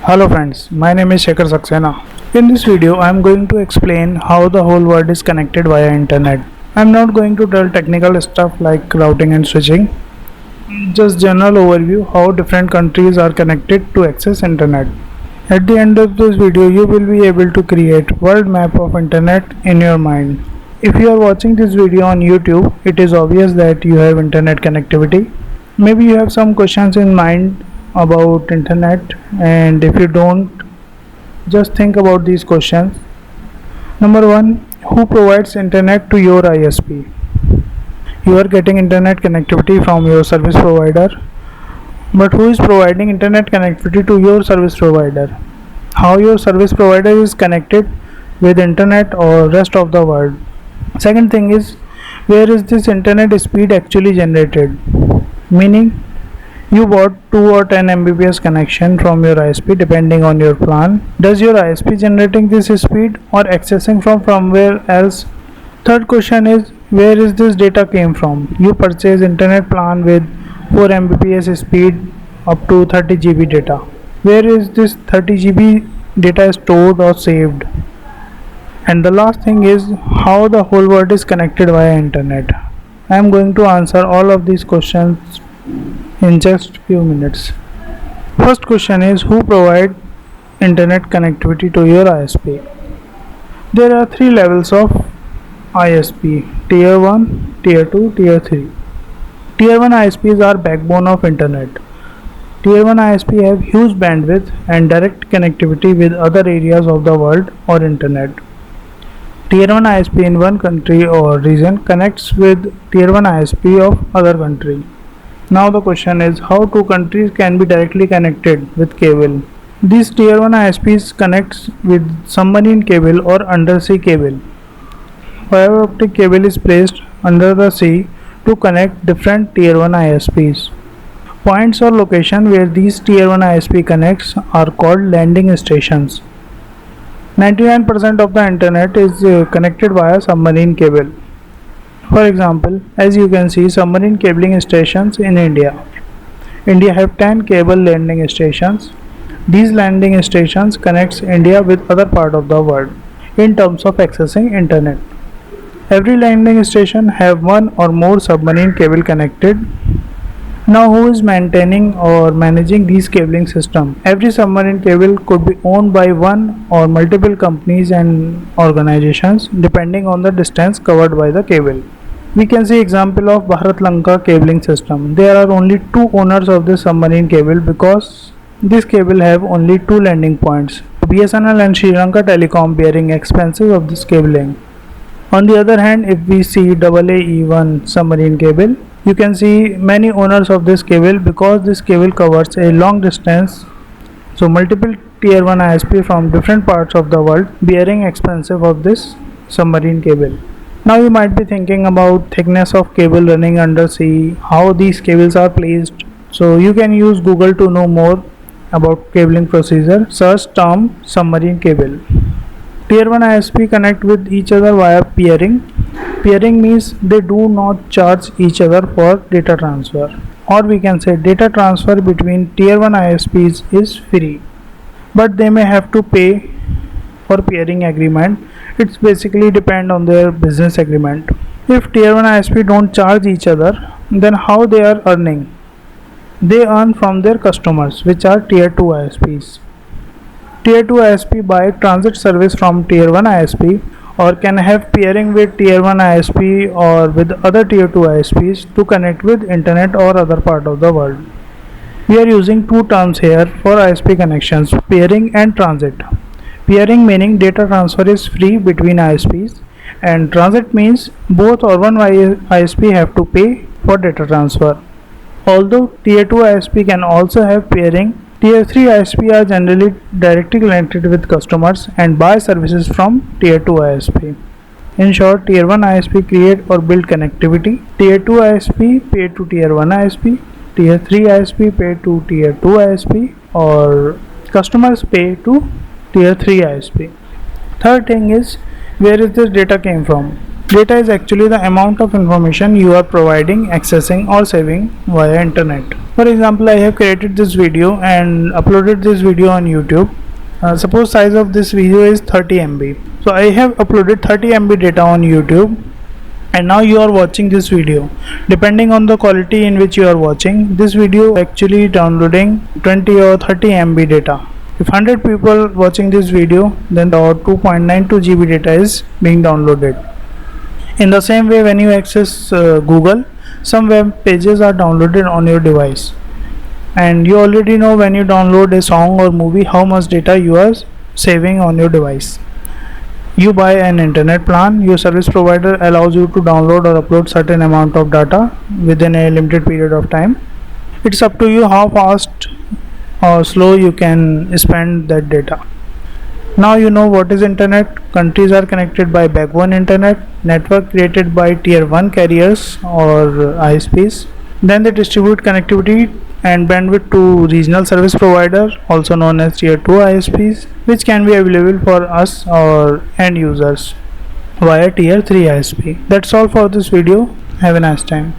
Hello friends, my name is Shekhar Saxena. In this video, I am going to explain how the whole world is connected via internet. I am not going to tell technical stuff like routing and switching, just general overview how different countries are connected to access internet. At the end of this video, you will be able to create world map of internet in your mind. If you are watching this video on YouTube, it is obvious that you have internet connectivity. Maybe you have some questions in mind about internet, and if you don't, just think about these questions. Number 1, who provides internet to your ISP? You are getting internet connectivity from your service provider, but who is providing internet connectivity to your service provider? How your service provider is connected with internet or rest of the world? Second thing is, where is this internet speed actually generated? Meaning, you bought 2 or 10 Mbps connection from your ISP depending on your plan. Does your ISP generating this speed or accessing from somewhere else? Third question is, where is this data came from? You purchase internet plan with 4 Mbps speed up to 30 GB data. Where is this 30 GB data stored or saved? And the last thing is, how the whole world is connected via internet. I am going to answer all of these questions in just few minutes. First question is, who provide internet connectivity to your ISP? There are 3 levels of ISP: tier 1, tier 2, tier 3. Tier 1 ISPs are backbone of internet. Tier 1 ISP have huge bandwidth and direct connectivity with other areas of the world or internet. Tier 1 ISP in one country or region connects with tier 1 ISP of other country. Now the question is, how two countries can be directly connected with cable? These tier 1 ISPs connects with submarine cable or undersea cable. Fiber optic cable is placed under the sea to connect different tier 1 ISPs. Points or location where these tier 1 ISP connects are called landing stations. 99% of the internet is connected via submarine cable. For example, as you can see, submarine cabling stations in India. India have 10 cable landing stations. These landing stations connects India with other part of the world in terms of accessing internet. Every landing station have one or more submarine cable connected. Now who is maintaining or managing these cabling system? Every submarine cable could be owned by one or multiple companies and organizations depending on the distance covered by the cable. We can see example of Bharat Lanka cabling system. There are only 2 owners of this submarine cable because this cable have only 2 landing points. BSNL and Sri Lanka Telecom bearing expenses of this cabling. On the other hand, if we see AAE1 submarine cable, you can see many owners of this cable because this cable covers a long distance. So multiple tier 1 ISP from different parts of the world bearing expenses of this submarine cable. Now you might be thinking about thickness of cable running under sea, how these cables are placed. So you can use Google to know more about cabling procedure. Search term submarine cable. Tier 1 ISP connect with each other via peering. Peering means they do not charge each other for data transfer. Or we can say data transfer between tier 1 ISPs is free. But they may have to pay for peering agreement. It's basically depend on their business agreement. If tier 1 ISP don't charge each other, then how they are earning? They earn from their customers, which are tier 2 ISPs. Tier 2 ISP buy transit service from tier 1 ISP or can have peering with tier 1 ISP or with other tier 2 ISPs to connect with internet or other part of the world. We are using 2 terms here for ISP connections, peering and transit. Peering meaning data transfer is free between ISPs, and transit means both or one ISP have to pay for data transfer. Although tier 2 ISP can also have peering, tier 3 ISP are generally directly connected with customers and buy services from tier 2 ISP. In short, tier 1 ISP create or build connectivity, tier 2 ISP pay to tier 1 ISP, tier 3 ISP pay to tier 2 ISP, or customers pay to tier 3 ISP. Third thing is, where is this data came from? Data is actually the amount of information you are providing, accessing or saving via internet. For example, I have created this video and uploaded this video on YouTube. Suppose size of this video is 30 MB. So I have uploaded 30 MB data on YouTube, and now you are watching this video. Depending on the quality in which you are watching this video, actually downloading 20 or 30 MB data. If 100 people watching this video, then the 2.92 GB data is being downloaded. In the same way, when you access Google, some web pages are downloaded on your device, and you already know when you download a song or movie how much data you are saving on your device. You buy an internet plan, your service provider allows you to download or upload certain amount of data within a limited period of time. It's up to you how fast or slow you can spend that data. Now you know what is internet. Countries are connected by backbone internet network created by tier 1 carriers or ISPs. Then they distribute connectivity and bandwidth to regional service provider, also known as tier 2 ISPs, which can be available for us or end users via tier 3 ISP. That's all for this video. Have a nice time.